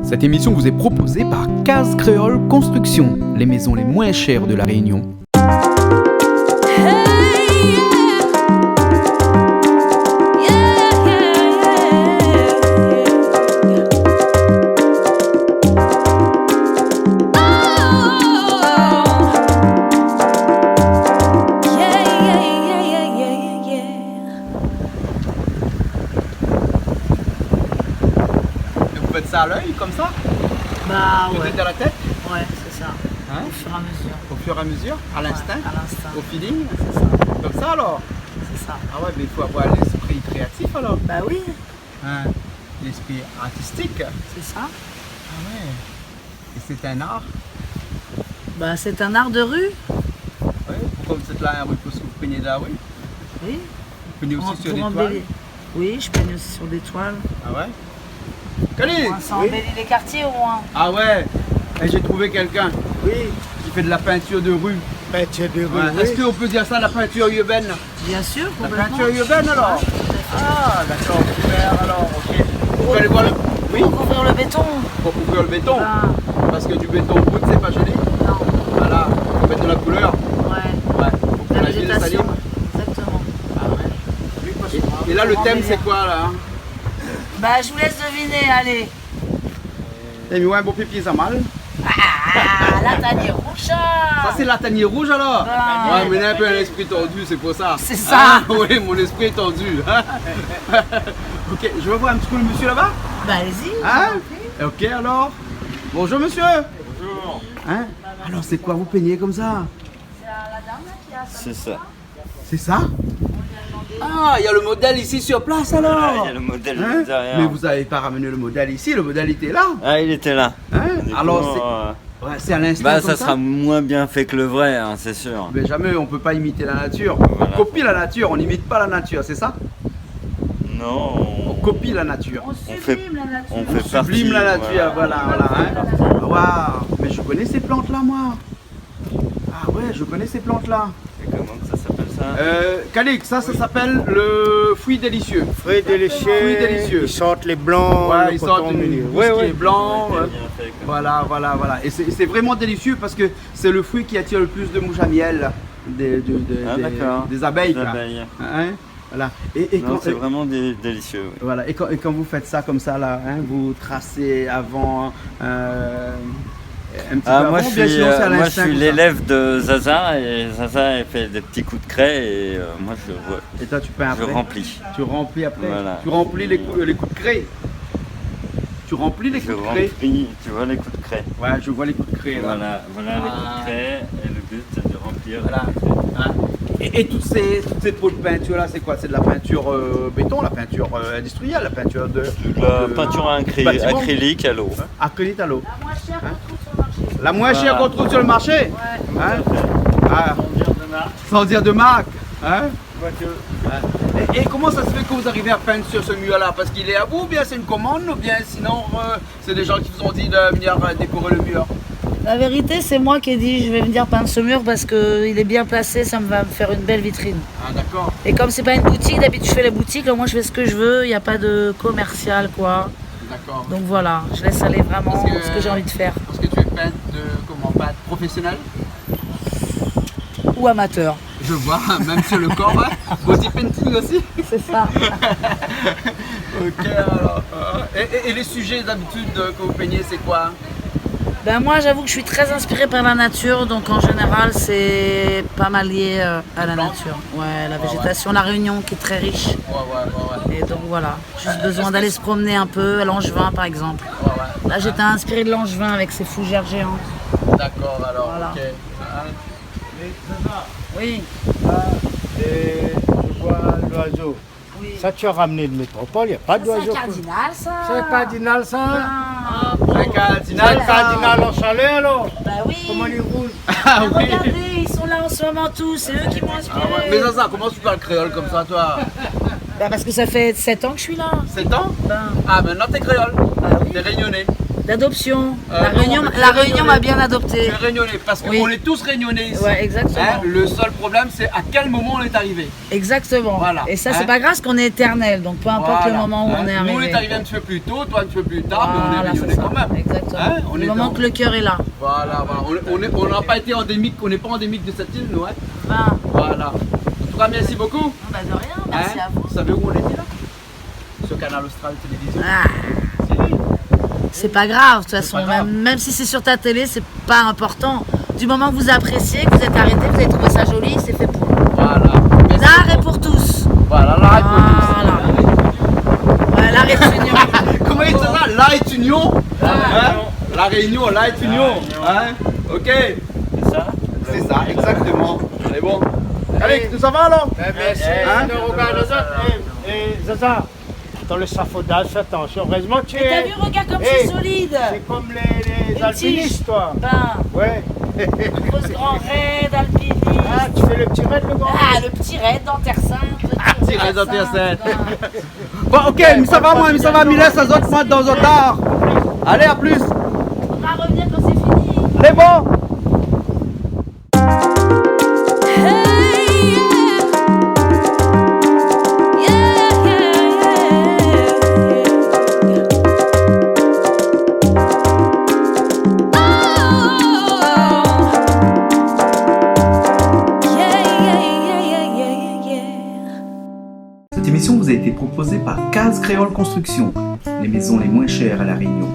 Cette émission vous est proposée par Case Créole Construction, les maisons les moins chères de La Réunion. Vous faites ça à l'œil, comme ça? Bah Vous ouais, êtes à la tête? ouais, c'est ça. Hein? Au fur et à mesure. Au fur et à mesure? À l'instinct? Ouais, à l'instinct. Au feeling? C'est ça, Comme ça alors? c'est ça. Ah ouais, mais il faut avoir l'esprit créatif alors. Bah oui, Hein? L'esprit artistique. c'est ça. Ah ouais. Et c'est un art? Bah c'est un art de rue. Oui. Pourquoi vous êtes là à la rue? Parce que vous peignez de la rue? Oui. Vous peignez aussi sur Pour des toiles? embellir. Oui, je peigne aussi sur des toiles. Ah ouais? Khalid! Ça embellit les quartiers au moins. Ah ouais. Et j'ai trouvé quelqu'un Oui, qui fait de la peinture de rue. peinture de rue, Ouais. oui. Est-ce qu'on peut dire ça, la peinture urbaine? Bien sûr, La complètement. peinture urbaine alors? Ah d'accord, super alors, ok. Vous allez voir le... Oui, Pour couvrir le béton. pour couvrir le béton. Ah, Parce que du béton brut, c'est pas joli. non, Voilà, faut mettre de la couleur. ouais. Ouais, pour que La la ville végétation. s'anime. Exactement. Ah ouais. Et là, le thème, c'est quoi là? Bah je vous laisse deviner, allez. T'as mis ouais, un beau pipi, ça mal. Ah, la tanière rouge. Ça, c'est la tanière rouge alors? Ah. Ouais, mais là, un peu un esprit tordu, c'est pour ça. C'est ça. Ah, oui, mon esprit est tordu. Ok, je vais voir un petit peu le monsieur là-bas. Bah allez-y. Hein? Ok alors. Bonjour monsieur. Bonjour. Hein? Alors c'est quoi vous peignez comme ça? C'est ça. C'est ça? Ah, il y a le modèle ici sur place alors. Il y a le modèle Hein? derrière. Mais vous n'avez pas ramené le modèle ici, le modèle était là. Ah, il était là. Hein? Du coup, Alors ouais, c'est à l'instant bah, comme ça sera moins bien fait que le vrai, hein, c'est sûr. Mais jamais on peut pas imiter la nature. Voilà. On copie la nature, on n'imite pas la nature, c'est ça? Non, On copie la nature. On fait- sublime la nature. on On fait partie. sublime la nature, voilà, hein. Waouh, mais je connais ces plantes là moi. Ah ouais, je connais ces plantes là. Et comment que ça s'appelle ça? Khalid, ça s'appelle le fruit délicieux. Fruits délicieux. Fruits délicieux. Ils sortent les blancs, Ouais, le ils coton sortent au milieu. tout ce qui est blanc. Ouais, ouais. bien fait, comme Voilà, voilà, voilà. Et c'est vraiment délicieux parce que c'est le fruit qui attire le plus de mouches à miel Ah, d'accord. des abeilles. Des quoi. abeilles. Hein? Voilà. Et Non, quand, c'est vraiment délicieux. Oui. voilà. Et quand vous faites ça comme ça là, hein, vous tracez avant un petit peu Moi, avant, je bien suis, sinon c'est à moi, je l'instinct suis comme ça. l'élève de Zaza et Zaza elle fait des petits coups de craie et moi Et toi tu peins je après. remplis. Tu remplis après. Voilà. Tu remplis les coups de craie. Tu remplis les Je coups de craie. remplis, tu vois les coups de craie. Ouais, je vois les coups de craie là. Voilà les coups de craie et le but c'est de remplir. Voilà. Hein. Et toutes ces pots de peinture là, c'est quoi? C'est de la peinture béton, la peinture industrielle, la peinture de La peinture bâtiment. acrylique à l'eau. Acrylique à l'eau. La moins chère qu'on trouve sur le marché. La moins chère qu'on trouve sur le marché. Ouais. Hein? Ah, sans dire de marque. Hein? Et comment ça se fait que vous arrivez à peindre sur ce mur-là? Parce qu'il est à vous, ou bien c'est une commande, ou bien sinon c'est des gens qui vous ont dit de venir décorer le mur? La vérité, c'est moi qui ai dit je vais venir peindre ce mur parce qu'il est bien placé, ça va me faire une belle vitrine. Ah d'accord. Et comme c'est pas une boutique, d'habitude je fais les boutiques, là moi je fais ce que je veux, il n'y a pas de commercial quoi. D'accord. Donc voilà, je laisse aller vraiment Parce que- ce que j'ai envie de faire. Parce que tu es peintre peintre professionnel? Ou amateur. Je vois, même sur le corps, hein. Body painting aussi. C'est ça. Ok alors. Et les sujets d'habitude que vous peignez, c'est quoi? Ben moi j'avoue que je suis très inspirée par la nature, donc en général c'est pas mal lié à la nature. Ouais, la végétation, la Réunion qui est très riche. Ouais. Et donc voilà, juste besoin d'aller se promener un peu à Langevin par exemple. Ouais. Là j'étais inspirée de Langevin avec ses fougères géantes. D'accord alors. Voilà. Ok. Hein. Oui. Et je vois l'oiseau. Oui. Ça, tu as ramené de métropole, il n'y a pas C'est d'oiseau. un cardinal ça. C'est cardinal, ça? Ah, Un C'est cardinal. le cardinal en chalet, alors? bah oui. Comment les rouges? Ah oui. Regardez, ils sont là en ce moment tous, c'est eux qui m'ont inspiré. Ah ouais. Mais ça, comment tu parles créole comme ça, toi? Bah parce que ça fait 7 ans que je suis là. 7 ans? Ben, Ah, maintenant t'es créole. bah oui. T'es réunionnais. D'adoption. La non, Réunion m'a bien adopté. Tu es réunionnais, parce qu'on Oui. est tous réunionnais ici. Ouais, exactement. Hein, le seul problème, c'est à quel moment on est arrivé. Exactement. Voilà. Et ça, Hein. c'est pas grave, parce qu'on est éternel. Donc peu importe Voilà. le moment où Hein, on est Nous, on arrivé. est arrivé un petit peu plus tôt, toi un petit peu plus tard, mais on est Voilà, réunionnais c'est ça. quand même. Exactement. Hein, on Le est moment dans- que le cœur est là. Voilà, voilà. On n'a pas été endémique, on n'est pas endémique de cette île, nous. Hein. Ben, Voilà. En tout cas, merci beaucoup. bah de rien, merci Hein. à vous. Vous savez où on était là? Sur Canal Austral Télévision. Ah, c'est pas grave, de toute façon. pas grave. Même si c'est sur ta télé, c'est pas important. Du moment que vous appréciez, que vous êtes arrêté, vous avez trouvé ça joli, c'est fait pour. Voilà. Merci L'art est beaucoup. pour tous. Voilà, l'arrêt Voilà. Ouais, l'art est union. Comment il dit ça? La est union. Ah. Hein? La réunion, la est union. Hein? Ok. C'est ça? C'est ça, exactement. C'est bon. Allez, ça va alors? Merci. Hein? Regarde les autres. Zaza, dans le safaudage, fais attention. Heureusement que tu T'as es. vu, regarde comme Hey. c'est solide. C'est comme les Une alpinistes, tige. toi. Ben, Ouais. grosse grand raid, alpiniste. Ah, tu fais le petit raid, le grand. Ah, le petit raid dans Terre Sainte. Petit raid dans Terre Sainte. Ben. Bon, ok, mais ça va, moi, mais ça va, mais laisse les autres moi dans un tard. Allez, à plus. On va revenir quand c'est fini. C'est bon. Cette émission vous a été proposée par Case Créole Construction, les maisons les moins chères à La Réunion.